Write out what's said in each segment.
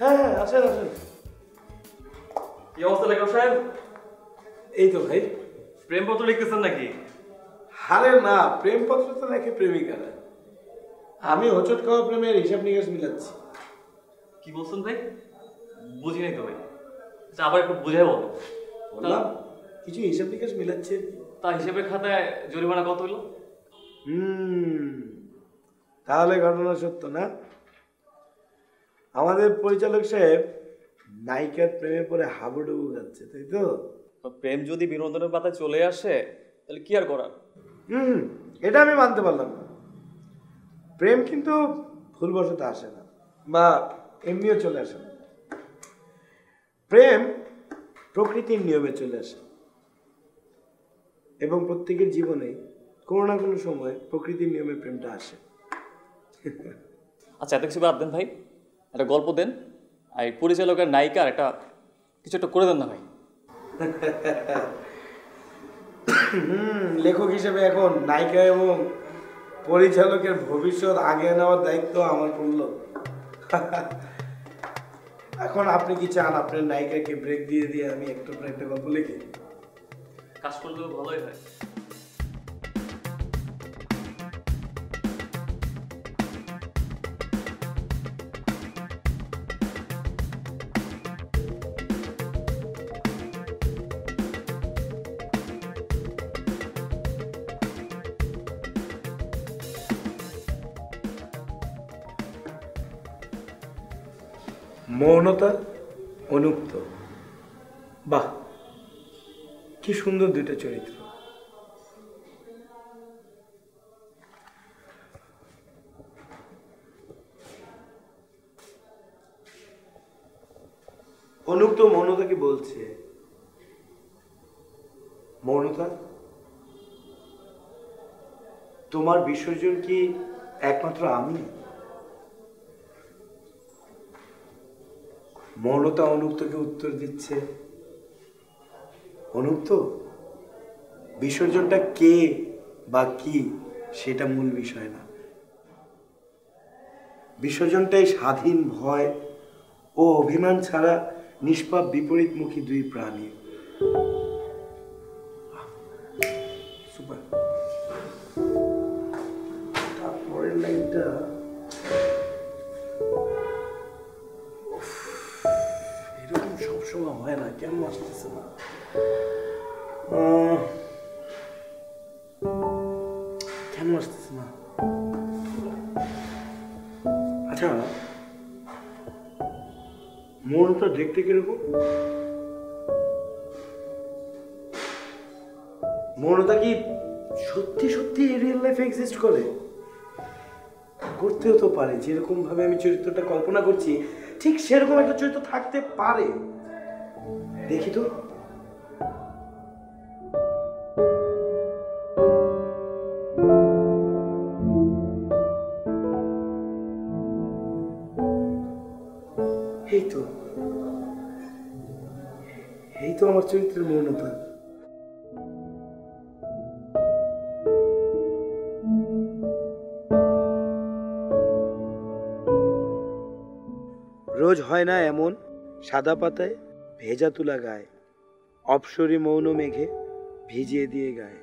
হ্যাঁ হ্যাঁ, আসেন আসেন। কি অবস্থা লেখক সাহেব? এই তো ভাই। প্রেমপত্র লিখতেছেন নাকি? আরে না, প্রেমপত্র তো লেখে প্রেমিকারা। আমি হোঁচট খাওয়া প্রেমের হিসাব নিকাশ মিলাচ্ছি। কি বলছেন ভাই? বুঝি নাই তো ভাই। আচ্ছা, আবার একটু বুঝাই বলো। বললাম কিছু হিসাব নিকাশ মিলাচ্ছি আর কি। তা হিসেবের খাতায় জরিমানা কত হইলো? তাহলে ঘটনা সত্য না? আমাদের পরিচালক সাহেব নায়িকার প্রেমে পড়ে হাবুডুবু যাচ্ছে, তাই তো? প্রেম যদি বিনোদনের পাতায় চলে আসে তাহলে কি আর করার? এটা আমি মানতে পারলাম না। প্রেম কিন্তু ভুলবশত আসে না, বা এমনিও চলে আসে না। প্রেম প্রকৃতির নিয়মে চলে আসে, এবং প্রত্যেকের জীবনে কোনো না কোনো সময় প্রকৃতির নিয়মে প্রেমটা আসে। আচ্ছা, এত কিছু বাদ দেন ভাই, একটা গল্প দেন। আর পরিচালকের নায়িকার কিছু একটা করে দেন না ভাই। লেখক হিসেবে এখন নায়িকা এবং পরিচালকের ভবিষ্যৎ আগে নেওয়ার দায়িত্ব আমার পড়ল। এখন আপনি কি চান আপনার নায়িকাকে ব্রেক দিয়ে দিয়ে আমি একটা গল্প লিখি? কাজ করলে তো ভালোই হয়। মৌনতা, অনুক্ত। বাহ, কি সুন্দর দুইটা চরিত্র। অনুক্ত মৌনতাকে বলছে, মৌনতা, তোমার বিসর্জন কি একমাত্র আমি? মৌনতা অনুক্তকে উত্তর দিচ্ছে, অনুক্ত, বিসর্জনটা কে বা কি সেটা মূল বিষয় না। বিসর্জনটাই স্বাধীন ভয় ও অভিমান ছাড়া নিষ্পাপ বিপরীতমুখী দুই প্রাণী। সুপার। তারপরের লাইনটা এরকম সবসময় হয় না, কেন আসতেছে না? কেন আসতেছে না? আচ্ছা, মনটা দেখতে কিরকম? মনটা কি সত্যি সত্যি রিয়েল লাইফ এক্সিস্ট করে? করতেও তো পারে, যেরকম ভাবে আমি চরিত্রটা কল্পনা করছি ঠিক সেরকম একটা চরিত্র থাকতে পারে। দেখি তো। এই তো, এই তো আমার চরিত্রের মৌনতা। রোজ হয় না এমন, সাদা পাতায় ভেজা তুলা গায়ে, অপসরি মৌন মেঘে ভিজিয়ে দিয়ে গায়ে।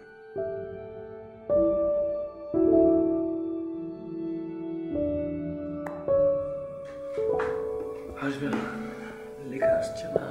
আসবে না, লেখা আসছে না।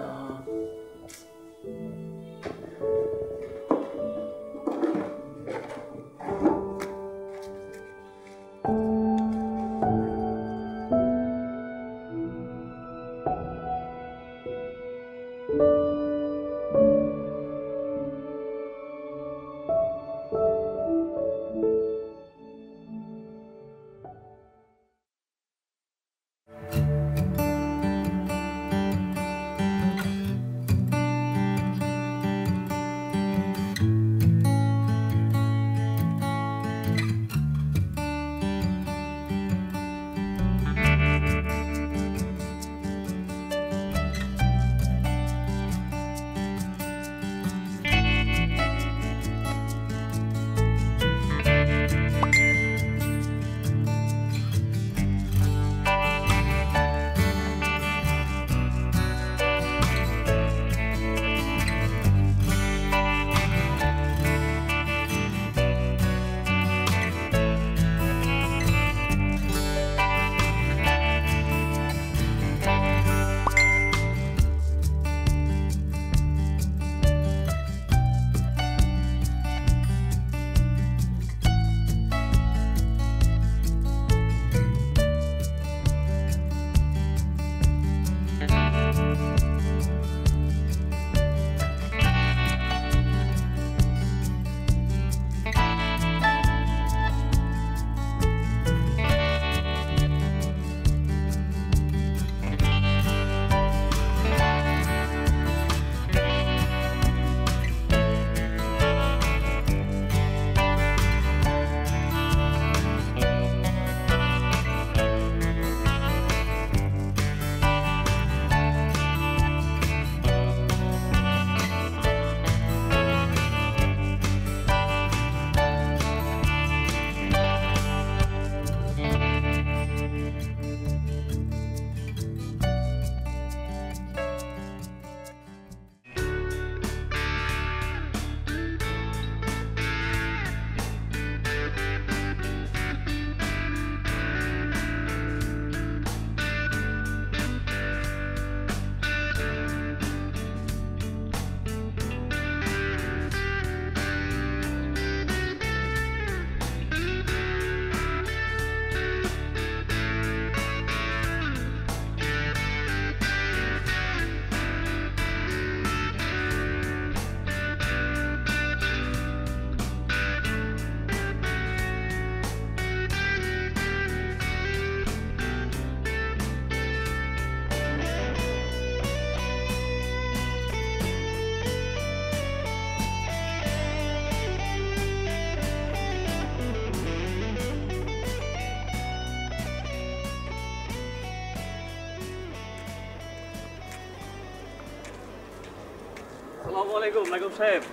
আসসালামু আলাইকুম নায়ক সাহেব,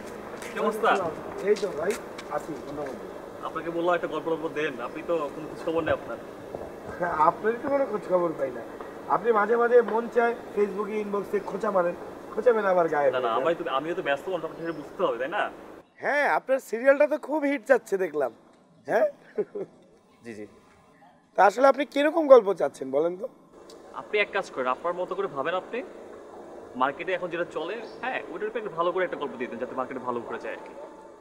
কি অবস্থা? এই তো ভাই আছি, ধন্যবাদ। আপনাকে বললাম একটা গল্প দেন, আপনি তো কোনো কিছু খবর নেই আপনার। হ্যাঁ, আপনারই তো কোনো খোঁজ খবর পাই না। আপনি মাঝে মাঝে মন চায় ফেসবুকে ইনবক্সে খোঁচা মারেন, খোঁচা মেরে আবার গায়ে। না না, আমিও তো ব্যস্ত, আপনাকে সেটা বুঝতে হবে তাই না? হ্যাঁ, আপনার সিরিয়ালটা তো খুব হিট যাচ্ছে দেখলাম। হ্যাঁ, জি জি। তা আসলে আপনি কিরকম গল্প চাচ্ছেন বলেন তো? আপনি এক কাজ করেন, আপনার মতো করে ভাবেন আপনি। মার্কেটে এখন যেটা চলে, হ্যাঁ ওইটার উপর একটু ভালো করে একটা গল্প দিতেন, যাতে মার্কেটে ভালো করে যায় আর কি।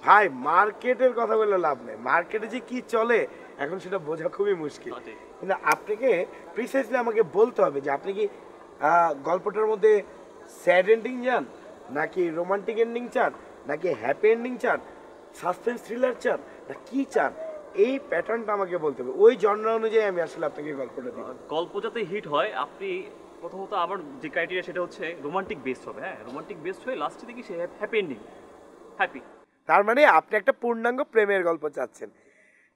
ভাই, মার্কেটের কথা বলে লাভ নেই। মার্কেটে যে কি চলে এখন সেটা বোঝা খুবই মুশকিল। ঠিক। কিন্তু আপনাকে প্রিসাইসলি আমাকে বলতে হবে যে আপনি কি গল্পটার মধ্যে স্যাড এন্ডিং চান, নাকি রোমান্টিক এন্ডিং চান, নাকি হ্যাপি এন্ডিং চান, সাসপেন্স থ্রিলার চান, না কি চান, এই প্যাটার্নটা আমাকে বলতে হবে। ওই জনরা অনুযায়ী আমি আসলে আপনাকে গল্পটা দিই। গল্প যাতে হিট হয়, আপনি প্রথমত আমার যে ক্রাইটেরিয়া সেটা হচ্ছে রোমান্টিক বেসড হবে। হ্যাঁ, রোমান্টিক বেসড হয়ে লাস্টে দেখি সে হ্যাপি এন্ডিং, হ্যাপি। তার মানে আপনি একটা পূর্ণাঙ্গ প্রেমের গল্প চাচ্ছেন,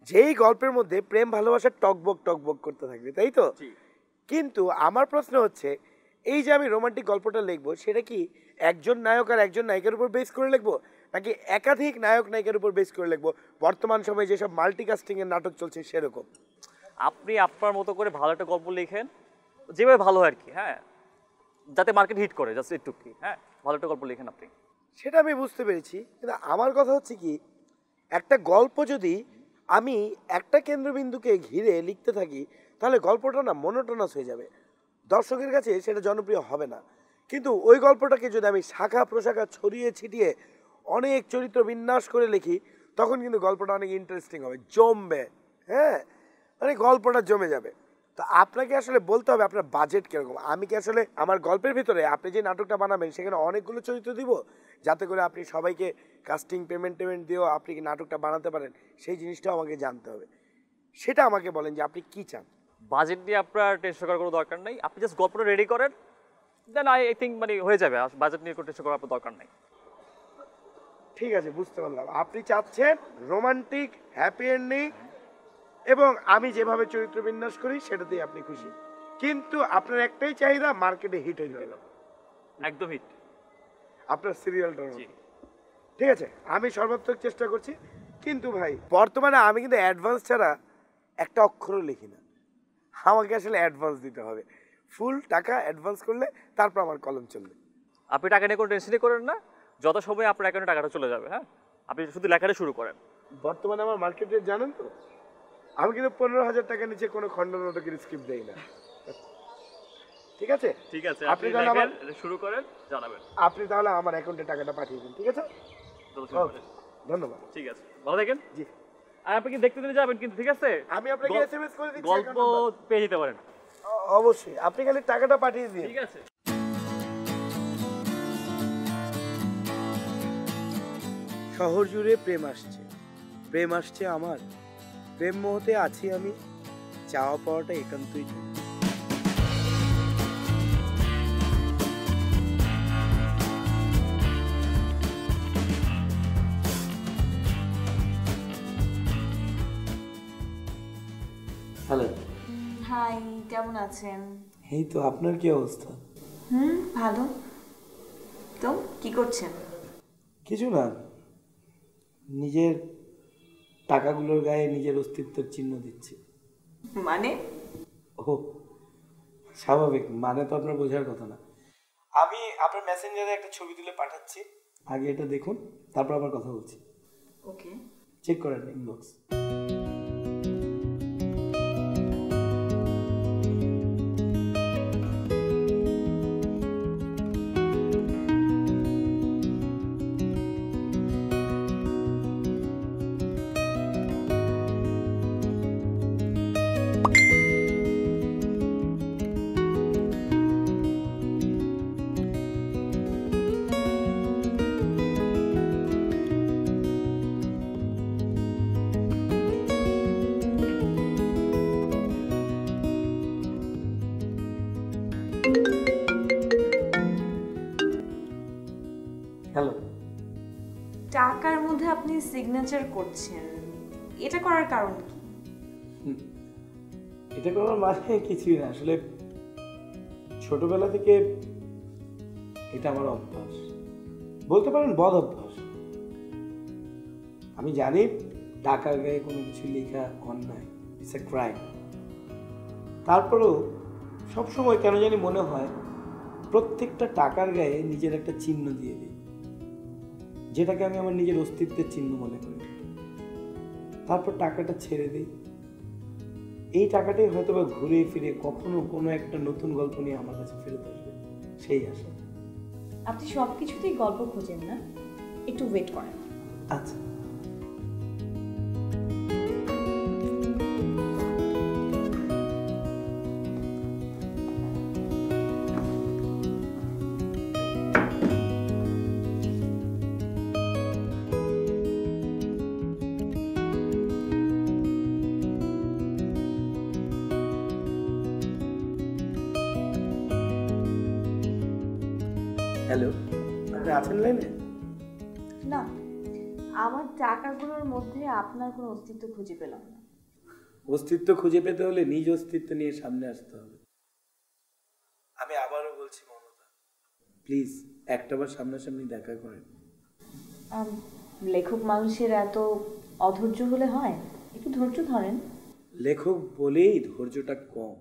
যেই গল্পের মধ্যে প্রেম ভালোবাসা টকবক টকবক করতে থাকবে, তাই তো? কিন্তু আমার প্রশ্ন হচ্ছে, এই যে আমি রোমান্টিক গল্পটা লিখবো, সেটা কি একজন নায়ক আর একজন নায়িকার উপর বেস করে লিখবো, নাকি একাধিক নায়ক নায়িকার উপর বেস করে লিখবো, বর্তমান সময়ে যেসব মাল্টিকাস্টিং এর নাটক চলছে সেরকম? আপনি আপনার মতো করে ভালো একটা গল্প লিখেন, যেভাবে ভালো হয় আর কি। হ্যাঁ, যাতে মার্কেট হিট করে, জাস্ট একটু কি। হ্যাঁ, ভালো একটা গল্প লিখেন আপনি। সেটা আমি বুঝতে পেরেছি, কিন্তু আমার কথা হচ্ছে কি, একটা গল্প যদি আমি একটা কেন্দ্রবিন্দুকে ঘিরে লিখতে থাকি, তাহলে গল্পটা না মনোটোনাস হয়ে যাবে, দর্শকের কাছে সেটা জনপ্রিয় হবে না। কিন্তু ওই গল্পটাকে যদি আমি শাখা প্রশাখা ছড়িয়ে ছিটিয়ে অনেক চরিত্র বিন্যাস করে লিখি, তখন কিন্তু গল্পটা অনেক ইন্টারেস্টিং হবে, জমবে। হ্যাঁ, মানে গল্পটা জমে যাবে। তো আপনাকে আসলে বলতে হবে আপনার বাজেট কীরকম। আমি কি আসলে আমার গল্পের ভিতরে আপনি যে নাটকটা বানাবেন সেখানে অনেকগুলো চরিত্র দিব, যাতে করে আপনি সবাইকে কাস্টিং পেমেন্ট দিয়েও আপনি কি নাটকটা বানাতে পারেন, সেই জিনিসটাও আমাকে জানতে হবে। সেটা আমাকে বলেন যে আপনি কি চান। বাজেট নিয়ে আপনার টেনশন করার কোনো দরকার নেই, আপনি জাস্ট গল্পটা রেডি করেন, দেন আই থিঙ্ক মানে হয়ে যাবে। বাজেট নিয়ে কোনো টেনশন করার আপনার দরকার নেই। ঠিক আছে, বুঝতে পারলাম। আপনি চাচ্ছেন রোমান্টিক, হ্যাপি এন্ডিং, এবং আমি যেভাবে চরিত্র বিন্যাস করি সেটাতেই আপনি খুশি। কিন্তু আপনার একটাই চাহিদা, মার্কেটে হিট হয়ে যাবে। একদম হিট আপনার সিরিয়ালটা। ঠিক আছে, আমি সর্বাত্মক চেষ্টা করছি। কিন্তু ভাই, বর্তমানে আমি কিন্তু অ্যাডভান্স ছাড়া একটা অক্ষরও লিখি না। আমাকে আসলে অ্যাডভান্স দিতে হবে, ফুল টাকা অ্যাডভান্স করলে তারপর আমার কলম চলবে। আপনি টাকা নিয়ে কোনো টেনশনই করেন না, যত সময় আপনার অ্যাকাউন্টে টাকাটা চলে যাবে। হ্যাঁ, আপনি শুধু লেখাটা শুরু করেন। বর্তমানে আমার মার্কেট রেট জানেন তো, আমি কিন্তু 15,000 টাকা নিচে কোনো খণ্ড নাটকের স্ক্রিপ্ট দেই না। ঠিক আছে, ঠিক আছে, আপনি তাহলে আমার শুরু করেন, জানাবেন। আপনি তাহলে আমার অ্যাকাউন্টে টাকাটা পাঠিয়ে দিন, ঠিক আছে? ধন্যবাদ। ঠিক আছে, ভালো থাকেন। জি, আর আপনি কি দেখতে দিতে যাবেন কিন্তু, ঠিক আছে? আমি আপনাকে এসএমএস করে দিচ্ছি, গল্প পেয়ে যেতে পারেন। অবশ্যই, আপনি খালি টাকাটা পাঠিয়ে দিন। ঠিক আছে। শহর জুড়ে প্রেম আসছে, প্রেম আসছে আমার, প্রেম মোহতে আছি আমি, চাওয়া পাওয়াটা একান্তই ঠিক। হ্যালো। হাই, কেমন আছেন? এই তো, আপনার কি অবস্থা? ভালো। তো কি করছেন? কিছু না, নিজের টাকাগুলোর গায়ে নিজের অস্তিত্বের চিহ্ন দিচ্ছি। মানে? ও স্বাভাবিক, মানে তো আপনার বোঝার কথা না। আমি আপনার মেসেঞ্জারে একটা ছবি তুলে পাঠাচ্ছি, আগে এটা দেখুন, তারপর আবার কথা বলছি। ওকে। চেক করেন ইনবক্স। হ্যালো। টাকার মধ্যে আপনি সিগনেচার করছেন, এটা করার কারণ কি? এটা করার মানে কিছুই না, আসলে ছোটবেলা থেকে এটা আমার অভ্যাস। বলতে পারেন বদ অভ্যাস। আমি জানি টাকার গায়ে কোনো কিছু লেখা অন্যায়, ইটস এ ক্রাইম। তারপরেও সবসময় কেন জানি মনে হয় প্রত্যেকটা টাকার গায়ে নিজের একটা চিহ্ন দিয়ে দিই, যেটাকে আমি আমার নিজের অস্তিত্বের চিহ্ন মনে করি। তারপর টাকাটা ছেড়ে দিই। এই টাকাটাই হয়তো বা ঘুরে ফিরে কখনো কোনো একটা নতুন গল্প নিয়ে আমার কাছে ফেরত আসবে, সেই আশা। আপনি সব কিছুতেই গল্প খোঁজেন না, একটু ওয়েট করেন। আচ্ছা। হ্যালো, আপনি আছেন লাইনে? না, আমার টাকাগুলোর মধ্যে আপনার কোনো অস্তিত্ব খুঁজে পেলাম না। অস্তিত্ব খুঁজে পেতে হলে নিজ অস্তিত্ব নিয়ে সামনে আসতে হবে। আমি আবারও বলছি মমতা, প্লিজ একটাবার সামনাসামনি দেখা করেন। লেখক মানুষের এত অধৈর্য হলে হয়? একটু ধৈর্য ধরেন। লেখক বলেই ধৈর্যটা কম।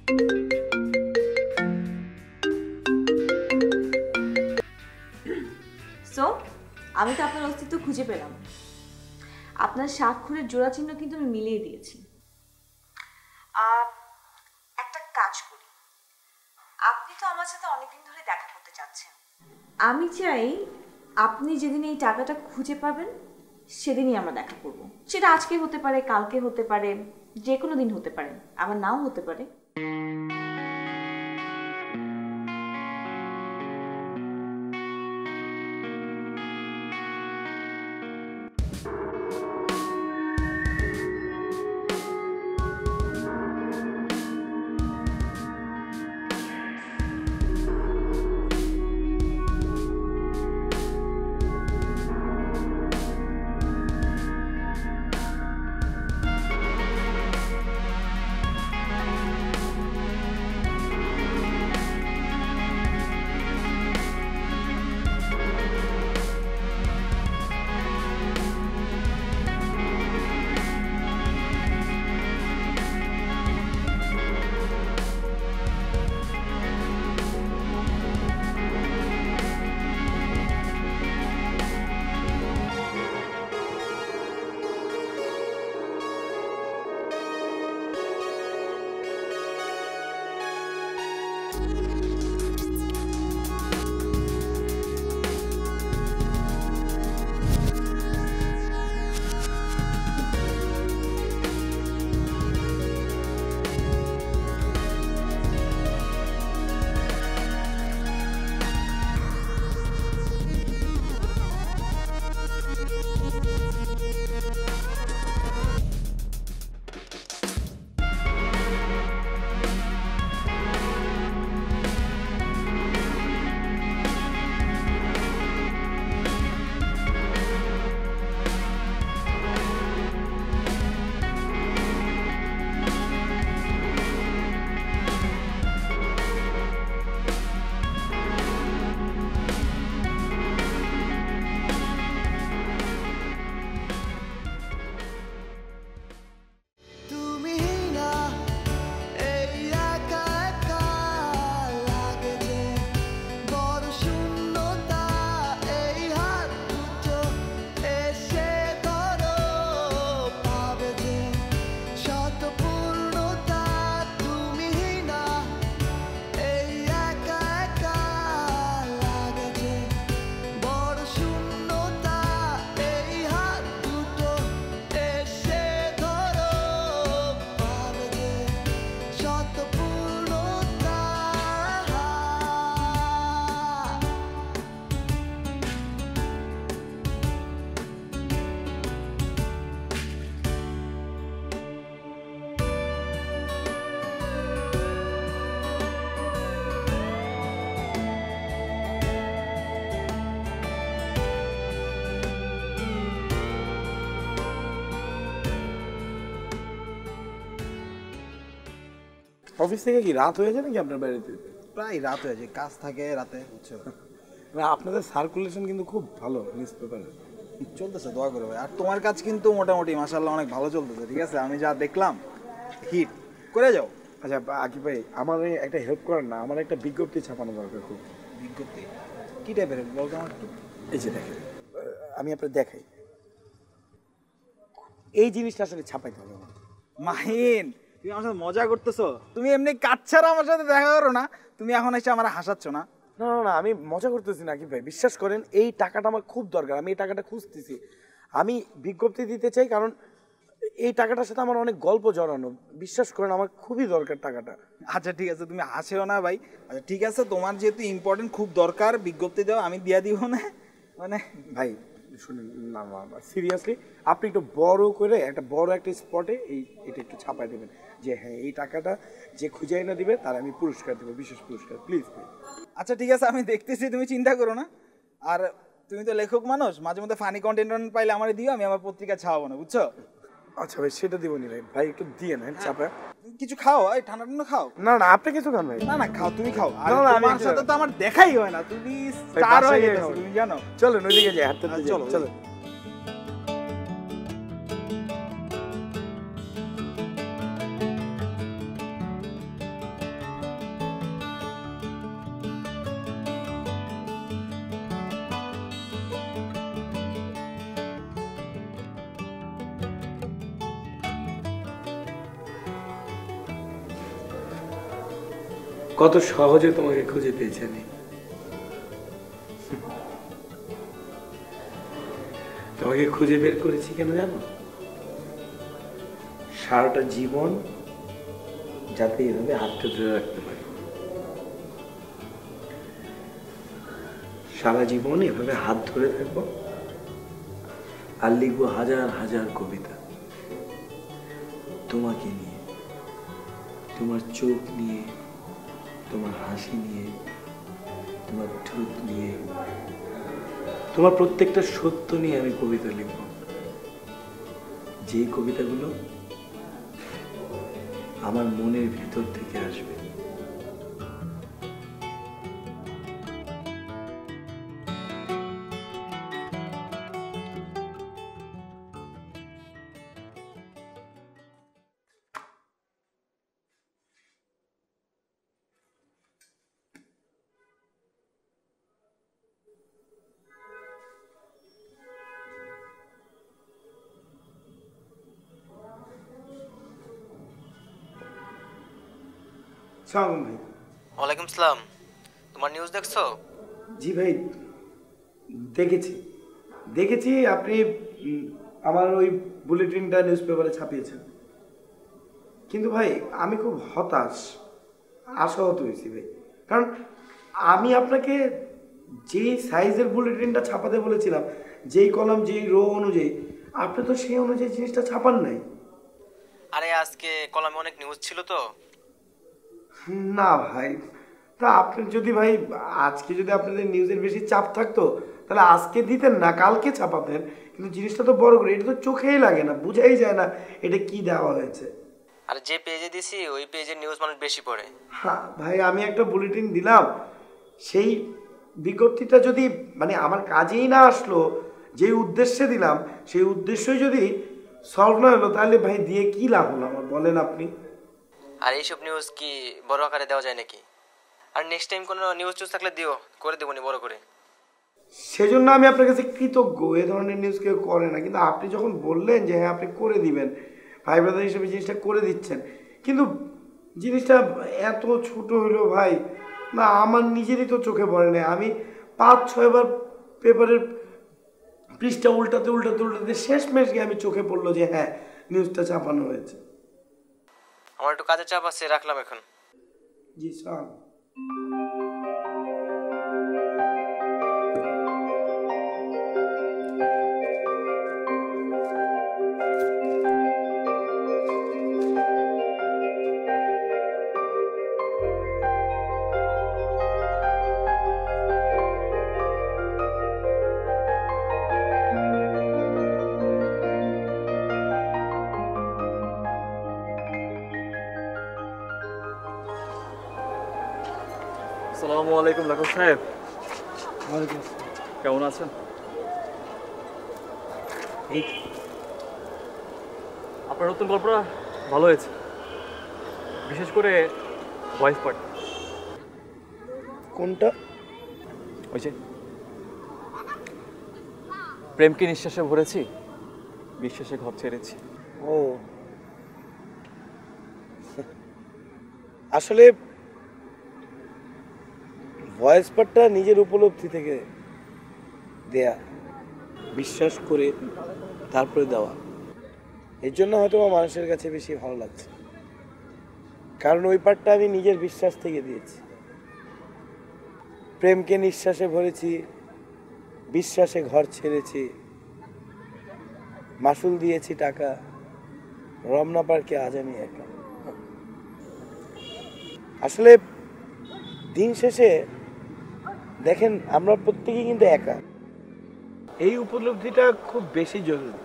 সো আমি তো আপনার অস্তিত্ব খুঁজে পেলাম। আপনার স্বাক্ষরের জোড়া চিহ্ন কিন্তু আমি মিলিয়ে দিয়েছি। একটা কাজ করি, আপনি তো আমার সাথে অনেকদিন ধরে দেখা করতে চাচ্ছেন, আমি চাই আপনি যেদিন এই টাকাটা খুঁজে পাবেন সেদিনই আমরা দেখা করব। সেটা আজকে হতে পারে, কালকে হতে পারে, যে কোনো দিন হতে পারে, আবার নাও হতে পারে। অফিস থেকে কি রাত হয়ে যায় নাকি আপনার বাড়িতে? প্রায় রাত হয়ে যায়, কাজ থাকে রাতে, বুঝছো। না, আপনাদের সার্কুলেশন কিন্তু খুব ভালো নিউজ পেপারে চলতেছে, দোয়া করে ভাই। আর তোমার কাজ কিন্তু মোটামুটি মাশাআল্লাহ অনেক ভালো চলতেছে, ঠিক আছে? আমি যা দেখলাম হিট করে যাও। আচ্ছা আকিব ভাই, আমার একটা হেল্প করেন না, আমার একটা বিজ্ঞপ্তি ছাপানো দরকার খুব। বিজ্ঞপ্তি কি টাইপের বলতো আমার একটু? এই যে দেখেন, আমি আপনার দেখাই, এই জিনিসটা আসলে ছাপাইতে হবে আমার। মাহিন, তুমি আমার সাথে মজা করতেছো? তুমি এমনি কাজ ছাড়া আমার সাথে দেখা করো না, তুমি এখন এসে আমার হাসাচ্ছ না? না না না, আমি মজা করতেছি না আকিব ভাই, বিশ্বাস করেন এই টাকাটা আমার খুব দরকার, আমি এই টাকাটা খুঁজতেছি, আমি বিজ্ঞপ্তি দিতে চাই, কারণ এই টাকাটার সাথে আমার অনেক গল্প জড়ানো, বিশ্বাস করেন আমার খুবই দরকার টাকাটা। আচ্ছা ঠিক আছে, তুমি হাসেও না ভাই। আচ্ছা ঠিক আছে, তোমার যেহেতু ইম্পর্টেন্ট, খুব দরকার, বিজ্ঞপ্তি দাও, আমি দিয়া দিব না। মানে ভাই শুনুন না, সিরিয়াসলি আপনি একটু বড় করে একটা বড় একটা স্পটে এটা একটু ছাপাই দেবেন যে হ্যাঁ এই টাকাটা যে খুঁজে এনে দিবে তার আমি পুরস্কার দেবো, বিশেষ পুরস্কার, প্লিজ ভাই। আচ্ছা ঠিক আছে, আমি দেখতেছি, তুমি চিন্তা করো না। আর তুমি তো লেখক মানুষ, মাঝে মধ্যে ফানি কন্টেন্ট পাইলে আমার দিও, আমি আমার পত্রিকা ছাপাবো না, বুঝছো? আচ্ছা ভাই, সেটা দিব নি ভাই, ভাই একটু দিয়ে নেন চাপা। কিছু খাও, এই ঠান্ডা ঠান্ডা খাও। না না, আপনি কিছু খান ভাই। না না খাও, তুমি খাও। আর না, না, আমি তোমার সাথে তো আমার দেখাই হয় না, তুমি স্টার হয়ে গেছো, তুমি জানো। চলো নদীকে যাই, হাঁটতে চলো, চলো। কত সহজে তোমাকে খুঁজে পেয়েছি আমি। তোমাকে খুঁজে বের করেছি কেন জানো? সারাটা জীবন যাতে এভাবে হাতটা ধরে রাখতে পারি, সারা জীবন এভাবে হাত ধরে থাকবো আর লিখবো হাজার হাজার কবিতা তোমাকে নিয়ে, তোমার চোখ নিয়ে, তোমার হাসি নিয়ে, তোমার ঠোঁট নিয়ে, তোমার প্রত্যেকটা সত্য নিয়ে আমি কবিতা লিখব, যেই কবিতাগুলো আমার মনের ভিতর থেকে আসবে। সালাম ভাই। ওয়ালাইকুম সালাম। তোমার নিউজ দেখছো? জি ভাই, দেখেছি দেখেছি আপনি আমার ওই বুলেটিনটা নিউজ পেপারে ছাপিয়েছেন। কিন্তু ভাই আমি খুব হতাশ, আশাহত হয়েছি ভাই। কারণ আমি আপনাকে যেই সাইজের বুলেটিনটা ছাপাতে বলেছিলাম, যেই কলাম যেই রো অনুযায়ী, আপনি তো সেই অনুযায়ী জিনিসটা ছাপান নাই। আরে আজকে কলামে অনেক নিউজ ছিল তো। না ভাই, তা আপনি যদি ভাই আজকে যদি আপনাদের নিউজের বেশি চাপ থাকতো তাহলে আজকে দিতেন না, কালকে ছাপাতেন। কিন্তু জিনিসটা তো বড় করে, এটা তো চোখেই লাগে না, বুঝাই যায় না এটা কি দেওয়া হয়েছে। আর যে পেজে দিছি ওই পেজের নিউজ মানুষ বেশি পড়ে। হ্যাঁ ভাই, আমি একটা বুলেটিন দিলাম, সেই বিজ্ঞপ্তিটা যদি মানে আমার কাজেই না আসলো, যেই উদ্দেশ্যে দিলাম সেই উদ্দেশ্যই যদি সলভ না হলো, তাহলে ভাই দিয়ে কি লাভ হলো আমার, বলেন আপনি। আর এইসব নিউজ কি বড় আকারে দেওয়া যায় নাকি? আর নেক্সট টাইম কোনো নিউজ টিউজ থাকলে দিও, করে দেবো নি বড় করে। সেজন্য আমি আপনার কাছে কৃতজ্ঞ, এ ধরনের নিউজ কেউ করে না। কিন্তু আপনি যখন বললেন যে হ্যাঁ আপনি করে দিবেন, ভাই ব্রাদার হিসেবে জিনিসটা করে দিচ্ছেন, কিন্তু জিনিসটা এত ছোট হলো ভাই, না আমার নিজেরই তো চোখে পড়ে না। আমি 5-6 বার পেপারের পৃষ্ঠা উল্টাতে উল্টাতে উল্টাতে শেষমেশ গিয়ে আমি চোখে পড়লো যে হ্যাঁ নিউজটা ছাপানো হয়েছে। আমার একটু কাজের চাপ আছে, রাখলাম এখন। জি স্যার। আসসালামু আলাইকুম লেখক সাহেব, ওয়ালাইকুম আসসালাম। কেমন আছেন? এই আপনার নতুন গল্পটা ভালো হয়েছে, বিশেষ করে ভয়েস পার্ট। কোনটা? ওই যে প্রেমকে নিঃশ্বাসে ভরেছি, বিশ্বাসে ঘর ছেড়েছি। ও আসলে ভয়েস পার্টটা নিজের উপলব্ধি থেকে দেয়া, বিশ্বাস করে তারপরে দেওয়া, এর জন্য হয়তো মানুষের কাছে বেশি ভালো লাগছে। কারণ ওই পার্টটা আমি নিজের বিশ্বাস থেকে দিয়েছি। প্রেমকে নিঃশ্বাসে ভরেছি, বিশ্বাসে ঘর ছেড়েছি, মাসুল দিয়েছি টাকা, রমনা পার্কে আজ আমি একা। আসলে দিন শেষে দেখেন আমরা প্রত্যেকেই কিন্তু একা, এই উপলব্ধিটা খুব বেশি জরুরি।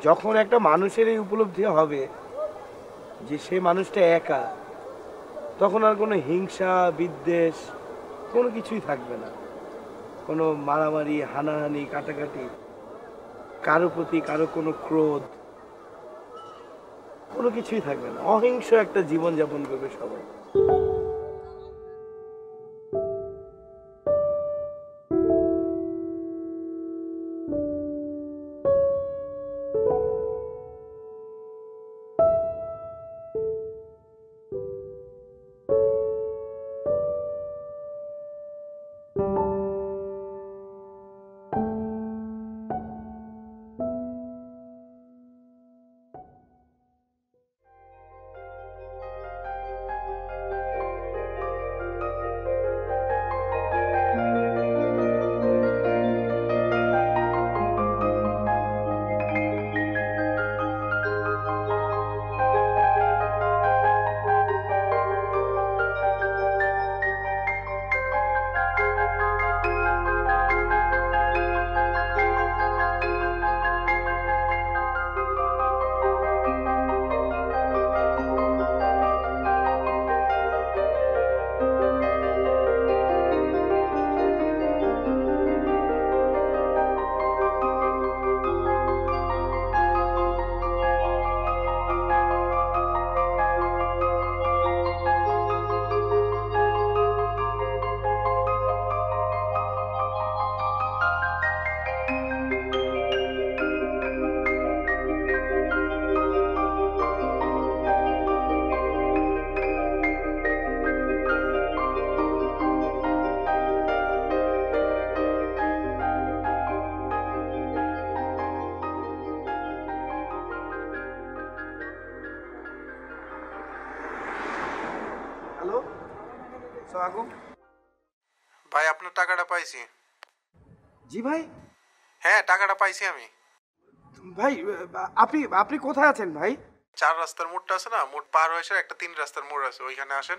যখন একটা মানুষের এই উপলব্ধি হবে যে সে মানুষটা একা, তখন আর কোনো হিংসা বিদ্বেষ কোনো কিছুই থাকবে না, কোনো মারামারি হানাহানি কাটাকাটি, কারো প্রতি কারো কোনো ক্রোধ, কোনো কিছুই থাকবে না। অহিংস একটা জীবন যাপন করবে সবাই। আগু। ভাই আপনার টাকাটা পাইছি। জি ভাই। হ্যাঁ টাকাটা পাইছি আমি। ভাই আপনি আপনি কোথায় আছেন ভাই? 4 রাস্তার মোড়টা আছে না, মোড় পার হয়ে এসে একটা 3 রাস্তার মোড় আছে, ওইখানে আসেন।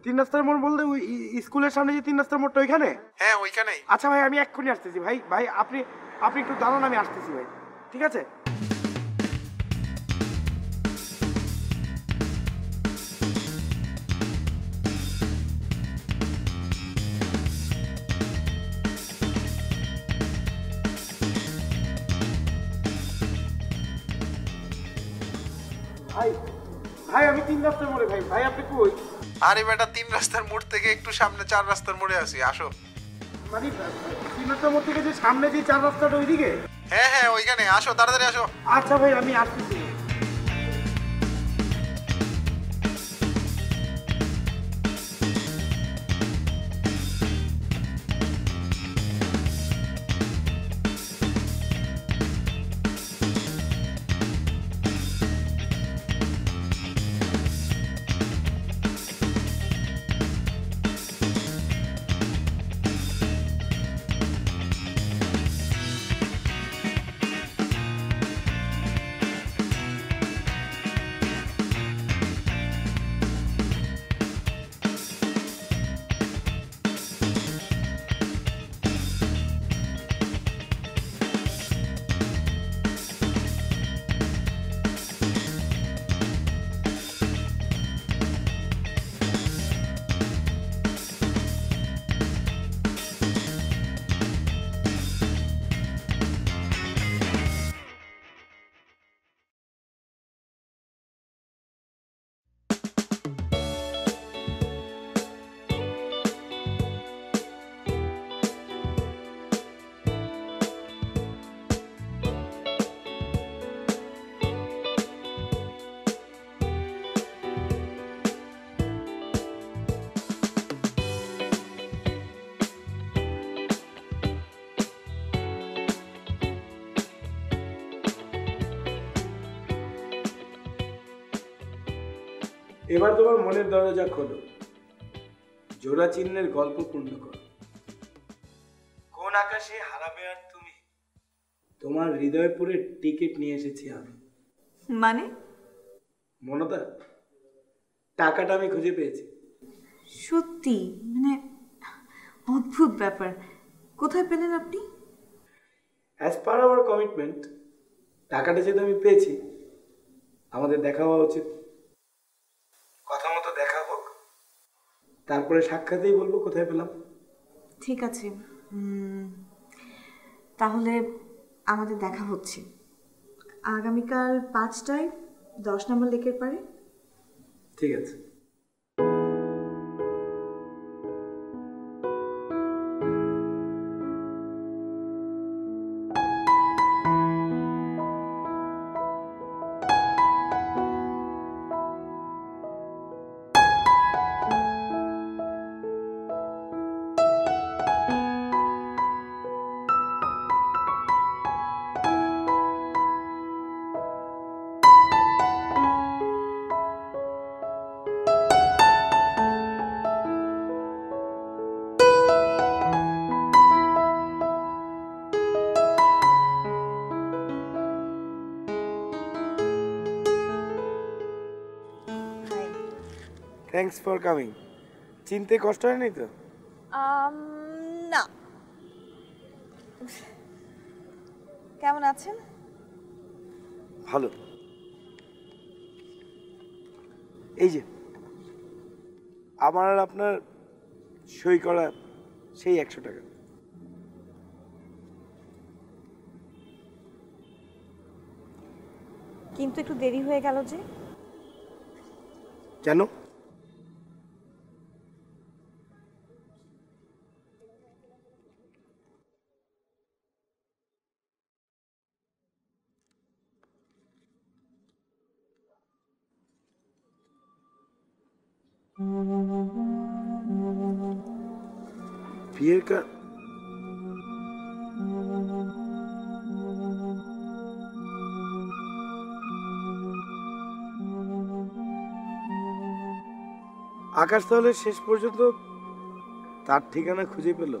3 রাস্তার মোড় বলতে ওই স্কুলের সামনে যে 3 রাস্তার মোড়টা ওইখানে? হ্যাঁ ওইখানেই। আচ্ছা ভাই, আমি এক্ষুনি আসতেছি ভাই। ভাই আপনি আপনি একটু দাঁড়ান, আমি আসতেছি ভাই, ঠিক আছে? ভাই ভাই আমি 3 রাস্তার মোড়ে ভাই। ভাই আপনি কই? আরে বেটা 3 রাস্তার মোড় থেকে একটু সামনে 4 রাস্তার মোড়ে আছি, আসো। মানে 3 রাস্তার মোড় থেকে যে সামনে যে 4 রাস্তাটা ওইদিকে? হ্যাঁ হ্যাঁ ওইখানে আসো, তাড়াতাড়ি আসো। আচ্ছা ভাই আমি আসতেছি। এবার তোমার মনের দরজা খোলো, জোড়া চিহ্নের গল্প পূর্ণ করো। কোন আকাশে হারাবে আর তুমি, তোমার হৃদয়পুরের টিকিট নিয়ে এসেছি আমি। মানে? মনতা, টাকাটা আমি খুঁজে পেয়েছি। সত্যি? মানে অদ্ভুত ব্যাপার। কোথায় পেলেন আপনি? অ্যাজ পার আওয়ার কমিটমেন্ট, টাকাটা যেহেতু আমি পেয়েছি, আমাদের দেখা হওয়া উচিত। কথা মতো দেখা হোক, তারপরে সাক্ষাতেই বলবো কোথায় পেলাম। ঠিক আছে, তাহলে আমাদের দেখা হচ্ছে আগামীকাল 5টায় 10 নম্বর লেকের পাড়ে। ঠিক আছে। Thanks for coming. চিনতে কষ্ট হয়নি তো? না। কেমন আছেন? ভালো। এই যে আমার আর আপনার সই করা সেই 100 টাকা। কিন্তু একটু দেরি হয়ে গেল যে। কেন? বিয়ের আকাশ তাহলে শেষ পর্যন্ত তার ঠিকানা খুঁজে পেল?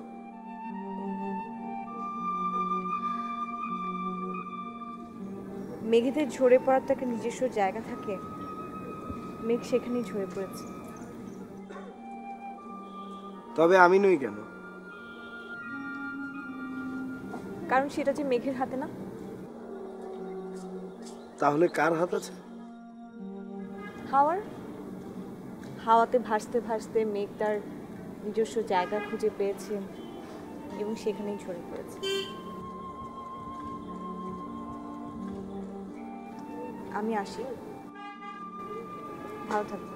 মেঘেদের ঝরে পড়ার তো একটা নিজস্ব জায়গা থাকে, মেঘ সেখানেই ঝরে পড়েছে। তবে আমি নই কেন? কারণ সেটা যে মেঘের হাতে না। তাহলে কার হাত আছে? হাওয়ার। হাওয়াতে ভাসতে ভাসতে মেঘ তার নিজস্ব জায়গা খুঁজে পেয়েছে এবং সেখানেই ঝরে পড়েছে। আমি আসি, ভালো থাকবেন।